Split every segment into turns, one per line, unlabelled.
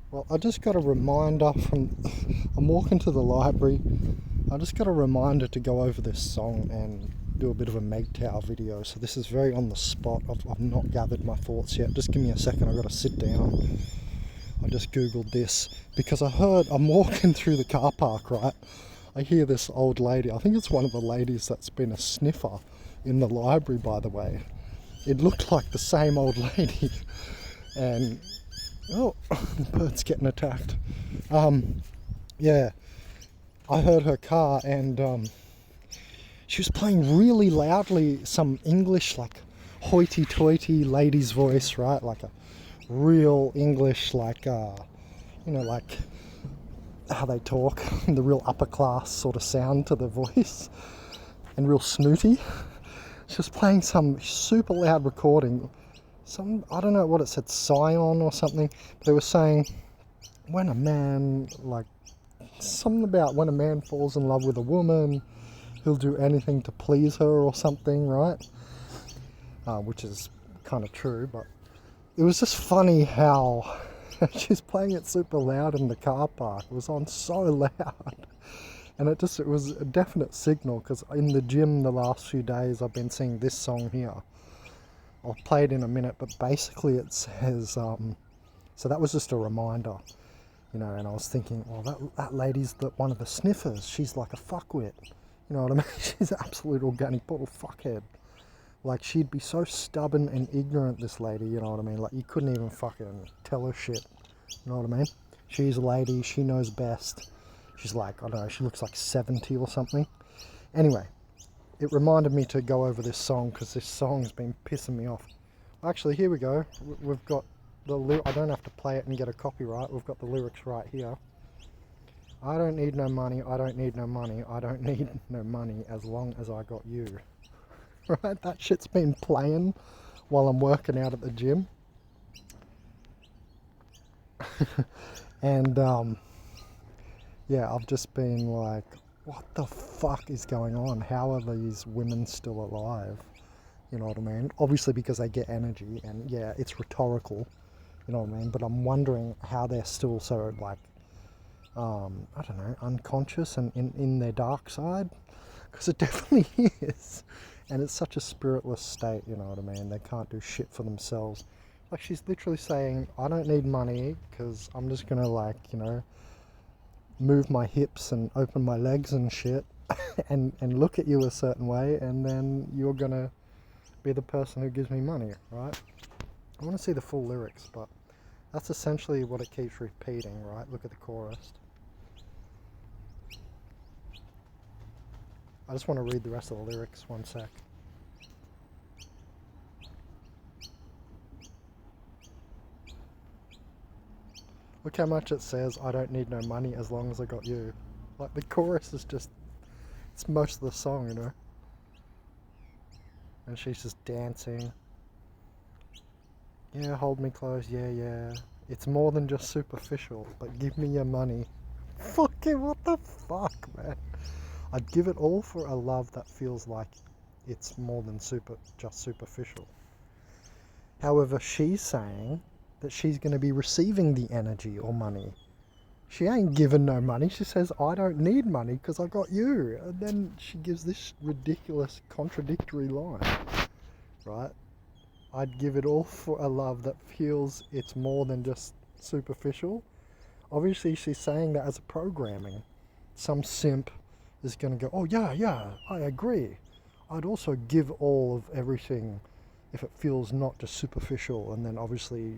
Well, I just got a reminder from. I'm walking to the library. I just got a reminder to go over this song and do a bit of a MGTOW video. So this is very on the spot. I've not gathered my thoughts yet. Just give me a second. I've got to sit down. I just googled this because I'm walking through the car park, right? I hear this old lady. I think it's one of the ladies that's been a sniffer in the library, by the way. It looked like the same old lady. And oh, the bird's getting attacked. Yeah, I heard her car, and she was playing really loudly some English, like hoity-toity lady's voice, right? Like a real English, like how they talk, the real upper class sort of sound to the voice, and real snooty. She was playing some super loud recording. I don't know what it said, Scion or something. They were saying when a man, like, something about when a man falls in love with a woman, he'll do anything to please her or something, right? Which is kind of true, but it was just funny how she's playing it super loud in the car park. It was on so loud. And it was a definite signal, because in the gym the last few days I've been seeing this song here. I'll play it in a minute, but basically it says, so that was just a reminder, and I was thinking, well, that lady's one of the sniffers. She's like a fuckwit, you know what I mean? She's an absolute organic bottle fuckhead. Like, she'd be so stubborn and ignorant, this lady, you know what I mean? Like, you couldn't even fucking tell her shit, you know what I mean? She's a lady, she knows best. She's like, I don't know, she looks like 70 or something. Anyway, it reminded me to go over this song, because this song's been pissing me off. Actually, here we go. We've got I don't have to play it and get a copyright. We've got the lyrics right here. I don't need no money, I don't need no money, I don't need no money as long as I got you. Right? That shit's been playing while I'm working out at the gym. And yeah, I've just been like, what the fuck is going on? How are these women still alive? You know what I mean? Obviously because they get energy, and yeah, it's rhetorical, you know what I mean? But I'm wondering how they're still so, like, I don't know, unconscious and in their dark side. Because it definitely is. And it's such a spiritless state, you know what I mean? They can't do shit for themselves. Like, she's literally saying, I don't need money, because I'm just gonna, like, move my hips and open my legs and shit and look at you a certain way, and then you're gonna be the person who gives me money, right? I want to see the full lyrics, but that's essentially what it keeps repeating, right? Look at the chorus. I just want to read the rest of the lyrics, one sec. Look how much it says, I don't need no money as long as I got you. Like, the chorus is just, it's most of the song, And she's just dancing. Yeah, hold me close, yeah, yeah. It's more than just superficial, but give me your money. Fucking what the fuck, man? I'd give it all for a love that feels like it's more than just superficial. However, she's saying that she's going to be receiving the energy or money. She ain't giving no money. She says, I don't need money because I got you. And then she gives this ridiculous contradictory line, right? I'd give it all for a love that feels it's more than just superficial. Obviously, she's saying that as a programming. Some simp is going to go, oh, yeah, yeah, I agree. I'd also give all of everything if it feels not just superficial. And then obviously,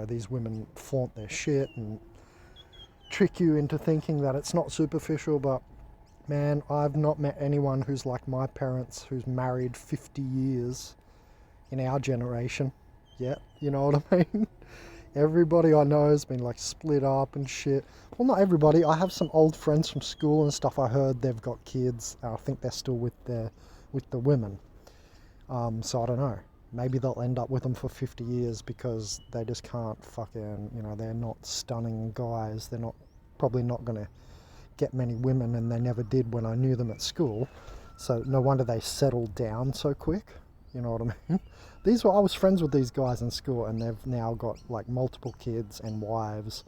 these women flaunt their shit and trick you into thinking that it's not superficial. But man, I've not met anyone who's like my parents, who's married 50 years in our generation yet, you know what I mean? Everybody I know has been like split up and shit. Well, not everybody. I have some old friends from school and stuff. I heard they've got kids. I think they're still with the women. So I don't know. Maybe they'll end up with them for 50 years because they just can't fucking, they're not stunning guys. They're probably not going to get many women, and they never did when I knew them at school. So no wonder they settled down so quick. You know what I mean? I was friends with these guys in school, and they've now got like multiple kids and wives,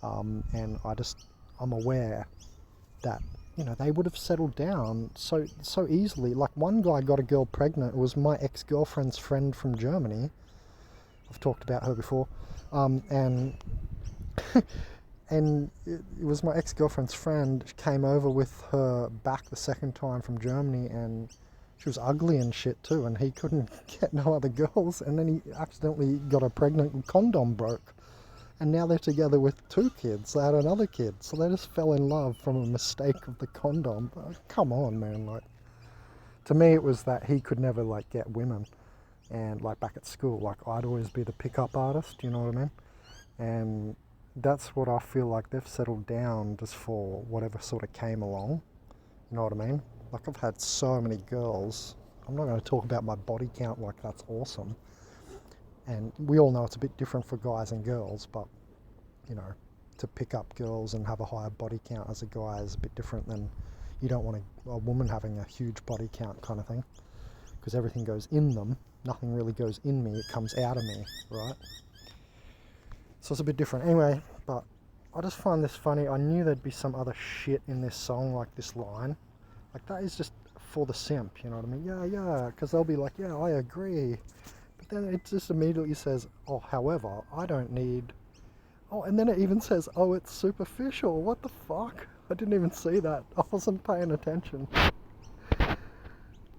And I'm aware that, you know, they would have settled down so easily. Like, one guy got a girl pregnant. It was my ex-girlfriend's friend from Germany. I've talked about her before. And and it was my ex-girlfriend's friend. She came over with her back the second time from Germany, and she was ugly and shit too, and he couldn't get no other girls, and then he accidentally got her pregnant and condom broke. And now they're together with 2 kids. They had another kid, so they just fell in love from a mistake of the condom. Come on, man. Like, to me, it was that he could never, like, get women. And, like, back at school, like, I'd always be the pickup artist, you know what I mean? And that's what I feel like they've settled down just for whatever sort of came along. You know what I mean? Like, I've had so many girls. I'm not going to talk about my body count like that's awesome. And we all know it's a bit different for guys and girls, but, you know, to pick up girls and have a higher body count as a guy is a bit different than, you don't want a woman having a huge body count kind of thing, because everything goes in them. Nothing really goes in me, it comes out of me, right? So it's a bit different. Anyway, but I just find this funny. I knew there'd be some other shit in this song, like this line. Like, that is just for the simp, you know what I mean? Yeah, because they'll be like, yeah, I agree. But then it just immediately says, oh, however, I don't need... Oh, and then it even says, oh, it's superficial. What the fuck? I didn't even see that. I wasn't paying attention.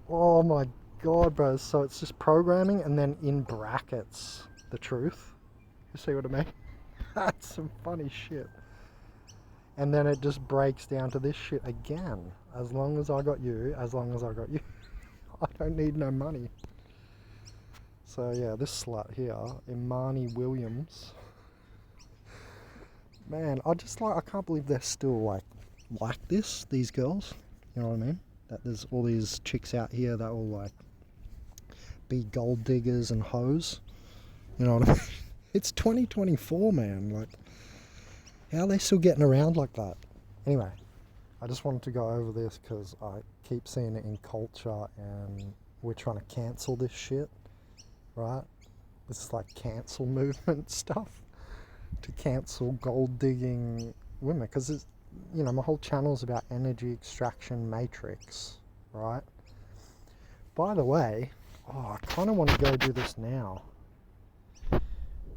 Oh my god, bro. So it's just programming and then in brackets, the truth. You see what I mean? That's some funny shit. And then it just breaks down to this shit again. As long as I got you, as long as I got you. I don't need no money. So yeah, this slut here, Imani Williams. Man, I can't believe they're still like this, these girls. You know what I mean? That there's all these chicks out here that will like be gold diggers and hoes. You know what I mean? It's 2024, man. Like, how are they still getting around like that? Anyway, I just wanted to go over this because I keep seeing it in culture and we're trying to cancel this shit, right? This is like cancel movement stuff to cancel gold digging women, because it's, you know, my whole channel is about energy extraction matrix, right? By the way, I kind of want to go do this now.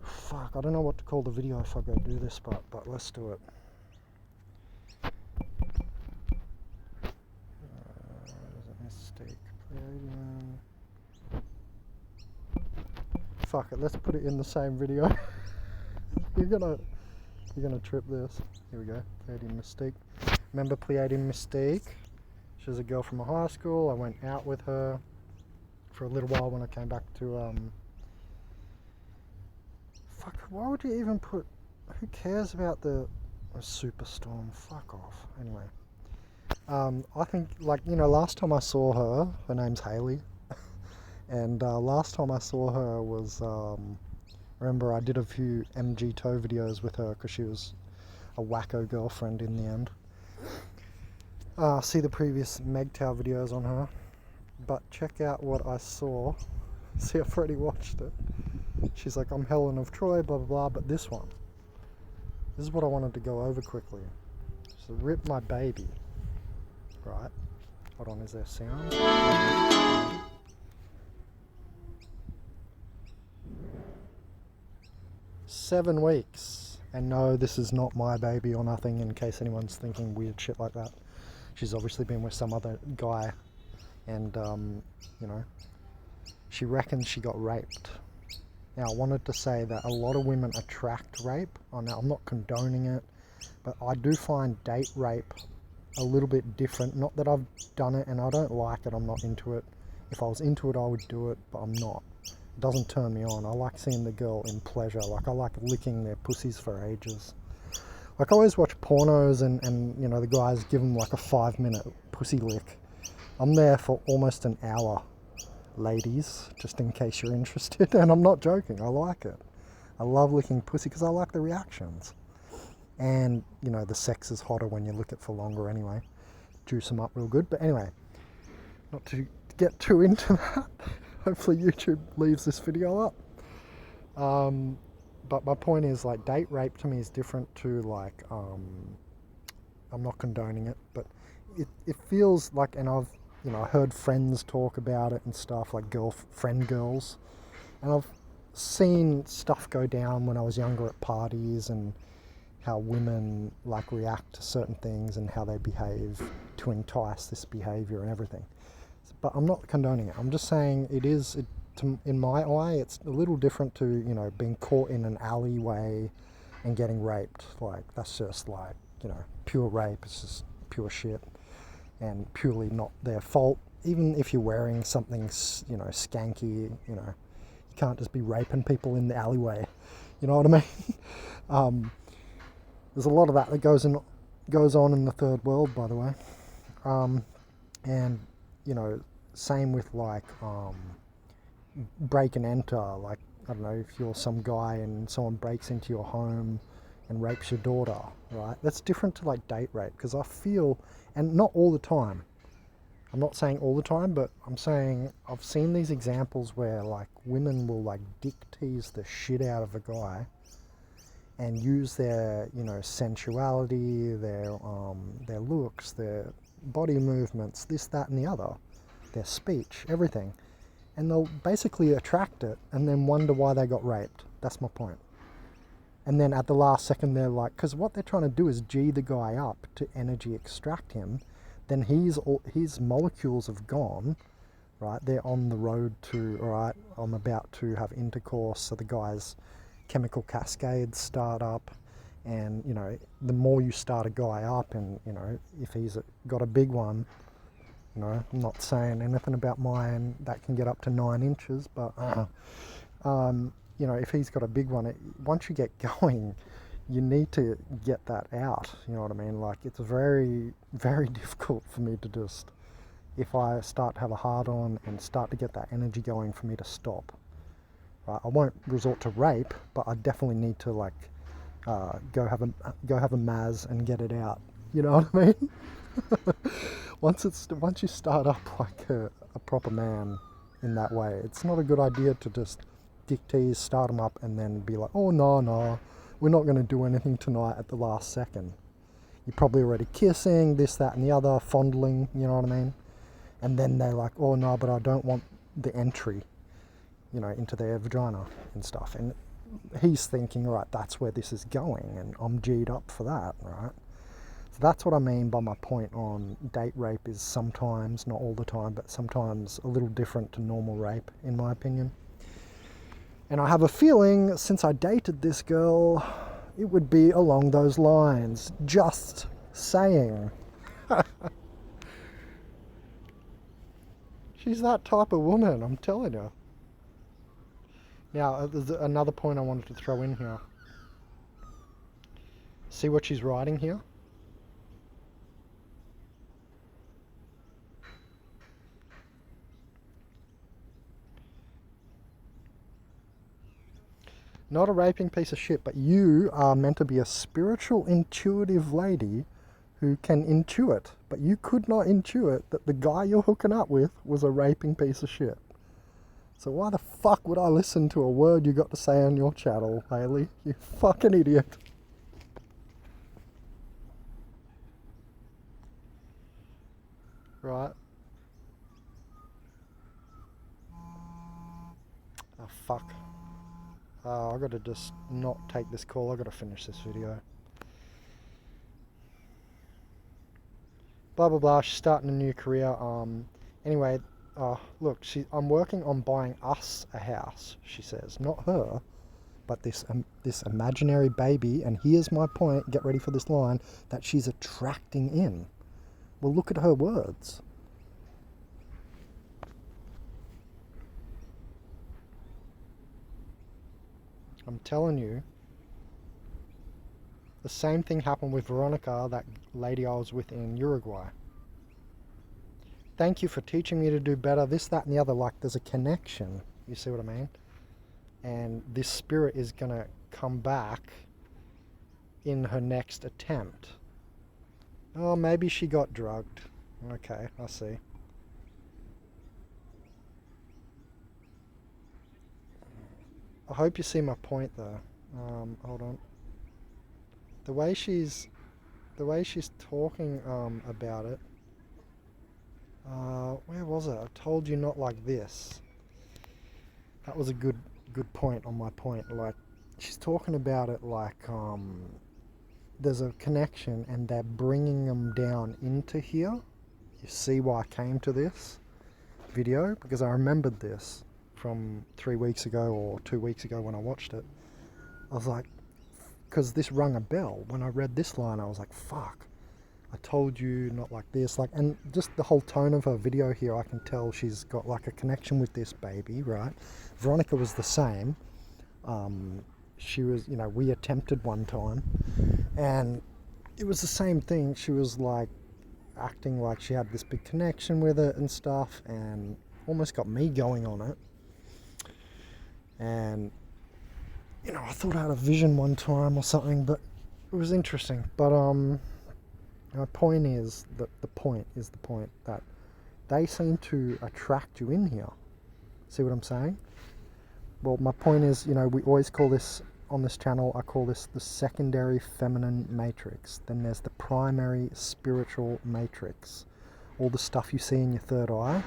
Fuck, I don't know what to call the video if I go do this, but let's do it. There's a mistake. Fuck it, let's put it in the same video. You're gonna trip this. Here we go. Pleiadian Mystique. Remember Pleiadian Mystique? She was a girl from my high school. I went out with her for a little while when I came back to fuck, why would you even put... Who cares about the superstorm? Fuck off. Anyway. I think, like, you know, last time I saw her name's Hayley. And last time I saw her was... remember, I did a few MG Toe videos with her because she was a wacko girlfriend in the end. See the previous MGTOW videos on her. But check out what I saw. See, I've already watched it. She's like, I'm Helen of Troy, blah, blah, blah. But this one. This is what I wanted to go over quickly. So, Rip My Baby. Right. Hold on, is there sound? 7 weeks. And no, this is not my baby or nothing, in case anyone's thinking weird shit like that. She's obviously been with some other guy. And, you know, she reckons she got raped. Now, I wanted to say that a lot of women attract rape. Now, I'm not condoning it, but I do find date rape a little bit different. Not that I've done it and I don't like it, I'm not into it. If I was into it, I would do it, but I'm not. It doesn't turn me on. I like seeing the girl in pleasure. Like, I like licking their pussies for ages. Like, I always watch pornos and you know, the guys give them like a 5-minute pussy lick. I'm there for almost an hour. Ladies, just in case you're interested, and I'm not joking, I like it. I love licking pussy because I like the reactions. And, you know, the sex is hotter when you lick it for longer anyway. Juice them up real good. But anyway, not to get too into that. Hopefully YouTube leaves this video up. But my point is, like, date rape to me is different to, like, I'm not condoning it, but it feels like, and I've, heard friends talk about it and stuff, like friend girls, and I've seen stuff go down when I was younger at parties, and how women like react to certain things and how they behave to entice this behavior and everything. But I'm not condoning it. I'm just saying in my eye, it's a little different to, being caught in an alleyway and getting raped. Like, that's just like, pure rape. It's just pure shit and purely not their fault. Even if you're wearing something, skanky, you can't just be raping people in the alleyway. You know what I mean? There's a lot of that goes on in the third world, by the way. And, same with, like, break and enter. Like, I don't know, if you're some guy and someone breaks into your home and rapes your daughter, right? That's different to, like, date rape, because I feel, and not all the time, I'm not saying all the time, but I'm saying I've seen these examples where, like, women will, like, dick tease the shit out of a guy and use their, sensuality, their looks, their body movements, this, that, and the other, their speech, everything, and they'll basically attract it and then wonder why they got raped. That's my point. And then at the last second, they're like, because what they're trying to do is G the guy up to energy extract him. Then his molecules have gone, right? They're on the road to, all right, I'm about to have intercourse. So the guy's chemical cascades start up. And, the more you start a guy up, and, if he's got a big one, I'm not saying anything about mine that can get up to 9 inches, but, if he's got a big one, once you get going, you need to get that out. You know what I mean? Like, it's very, very difficult for me to just, if I start to have a hard on and start to get that energy going, for me to stop. Right? I won't resort to rape, but I definitely need to, like, go have a Maz and get it out. You know what I mean? Once you start up like a proper man in that way, it's not a good idea to just dick tease, start them up, and then be like, oh no, we're not going to do anything tonight at the last second. You're probably already kissing, this, that, and the other, fondling, you know what I mean? And then they're like, oh no, but I don't want the entry, into their vagina and stuff. And he's thinking, right, that's where this is going, and I'm G'd up for that, right? So that's what I mean by my point on date rape is sometimes, not all the time, but sometimes a little different to normal rape, in my opinion. And I have a feeling, since I dated this girl, it would be along those lines. Just saying. She's that type of woman, I'm telling you. Now, there's another point I wanted to throw in here. See what she's writing here? Not a raping piece of shit, but you are meant to be a spiritual, intuitive lady who can intuit. But you could not intuit that the guy you're hooking up with was a raping piece of shit. So why the fuck would I listen to a word you got to say on your channel, Hayley? You fucking idiot. Right. Oh, fuck. I gotta just not take this call. I gotta finish this video. Blah blah blah. She's starting a new career. Anyway, look, I'm working on buying us a house. She says, not her, but this imaginary baby. And here's my point. Get ready for this line that she's attracting in. Well, look at her words. I'm telling you, the same thing happened with Veronica, that lady I was with in Uruguay. Thank you for teaching me to do better, this, that, and the other. Like, there's a connection. You see what I mean? And this spirit is going to come back in her next attempt. Oh, maybe she got drugged. Okay, I see. I hope you see my point, though. Hold on. The way she's talking about it. Where was it? I told you not like this. That was a good point on my point. Like, she's talking about it like there's a connection and they're bringing them down into here. You see why I came to this video? Because I remembered this from 3 weeks ago or 2 weeks ago when I watched it. I was like, because this rung a bell. When I read this line, I was like, fuck. I told you not like this. Like, and just the whole tone of her video here, I can tell she's got like a connection with this baby, right? Veronica was the same. She was, you know, we attempted one time and it was the same thing. She was like acting like she had this big connection with it and stuff, and almost got me going on it. And you know, I thought I had a vision one time or something, but it was interesting. But my point is that the point that they seem to attract you in here. See what I'm saying? Well, my point is, you know, we always call this on this channel, I call this the secondary feminine matrix. Then there's the primary spiritual matrix. All the stuff you see in your third eye,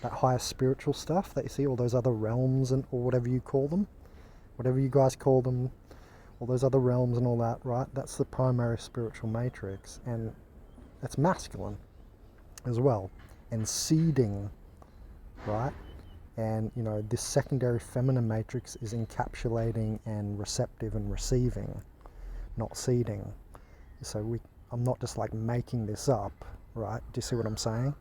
that higher spiritual stuff that you see, all those other realms and or whatever you call them, whatever you guys call them, all those other realms and all that, right? That's the primary spiritual matrix, and it's masculine as well, and seeding, right? And you know, this secondary feminine matrix is encapsulating and receptive and receiving, not seeding. So I'm not just like making this up, right? Do you see what I'm saying?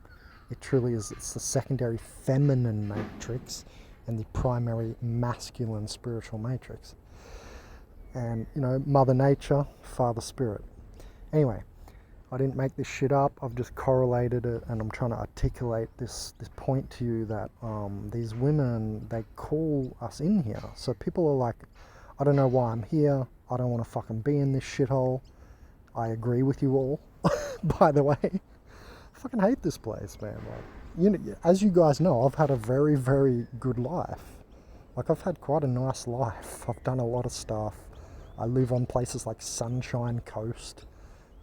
It truly is. It's the secondary feminine matrix and the primary masculine spiritual matrix. And you know, Mother Nature, Father Spirit. Anyway, I didn't make this shit up. I've just correlated it, and I'm trying to articulate this point to you that these women, they call us in here. So people are like, I don't know why I'm here. I don't want to fucking be in this shithole. I agree with you all, by the way. I fucking hate this place, man. Like, you know, as you guys know, I've had a very, very good life. Like, I've had quite a nice life. I've done a lot of stuff. I live on places like Sunshine Coast.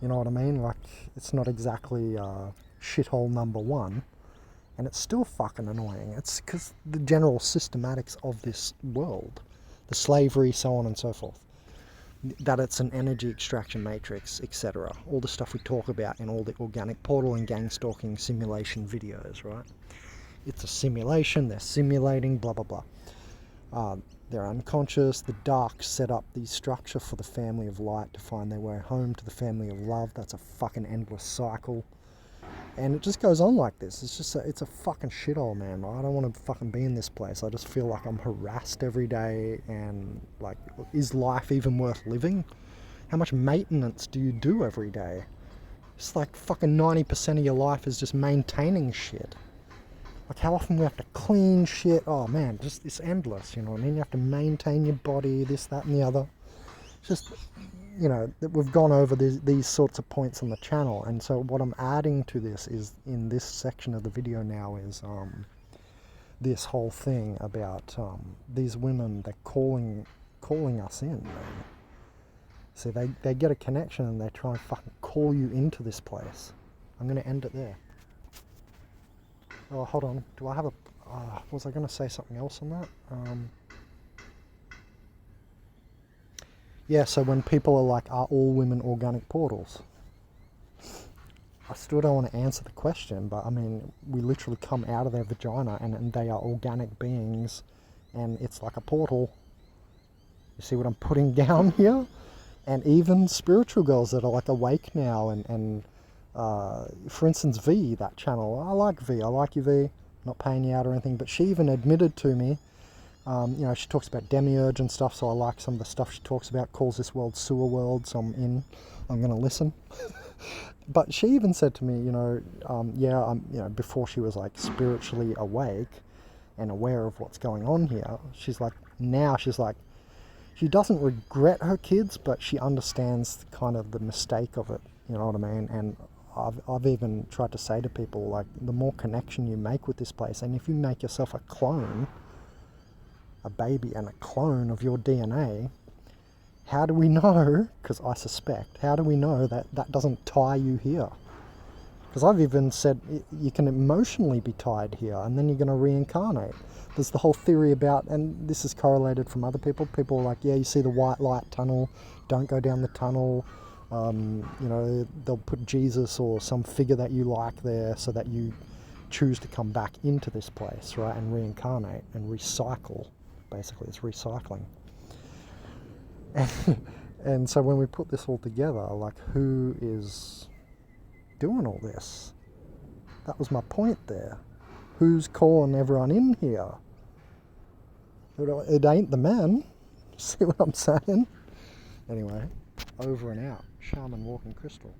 You know what I mean? Like, it's not exactly shithole number one, and it's still fucking annoying. It's because the general systematics of this world, the slavery, so on and so forth, that it's an energy extraction matrix, etc. All the stuff we talk about in all the organic portal and gang stalking simulation videos, right? It's a simulation, they're simulating, blah, blah, blah. They're unconscious. The dark set up the structure for the family of light to find their way home to the family of love. That's a fucking endless cycle. And it just goes on like this. It's just it's a fucking shithole, man. I don't want to fucking be in this place. I just feel like I'm harassed every day, and like, is life even worth living? How much maintenance do you do every day? It's like fucking 90% of your life is just maintaining shit. Like, how often we have to clean shit. Oh man, just it's endless, you know what I mean? You have to maintain your body, this, that and the other. It's just, you know, we've gone over these sorts of points on the channel, and so what I'm adding to this is, in this section of the video now, is this whole thing about these women, they're calling us in, man. So they get a connection and they try and fucking call you into this place. I'm going to end it there. Oh, hold on. Do I have a... was I going to say something else on that? Yeah, so when people are like, are all women organic portals? I still don't want to answer the question, but I mean, we literally come out of their vagina and they are organic beings, and it's like a portal. You see what I'm putting down here? And even spiritual girls that are like awake now, and for instance, V, that channel, I like V, I like you, V, not paying you out or anything, but she even admitted to me, you know, she talks about demiurge and stuff, so I like some of the stuff she talks about, calls this world sewer world, so I'm going to listen. But she even said to me, you know, yeah, you know, before she was like spiritually awake and aware of what's going on here, she's like, now she's like, she doesn't regret her kids, but she understands kind of the mistake of it, you know what I mean? And I've even tried to say to people, like, the more connection you make with this place, and if you make yourself a clone, a baby and a clone of your DNA, how do we know, because I suspect, how do we know that that doesn't tie you here? Because I've even said you can emotionally be tied here and then you're going to reincarnate. There's the whole theory about, and this is correlated from other people, people are like, yeah, you see the white light tunnel, don't go down the tunnel. You know, they'll put Jesus or some figure that you like there so that you choose to come back into this place, right, and reincarnate and recycle. Basically, it's recycling. And so when we put this all together, like, who is doing all this? That was my point there. Who's calling everyone in here? It ain't the men. See what I'm saying? Anyway, over and out. Shaman Walking Crystal.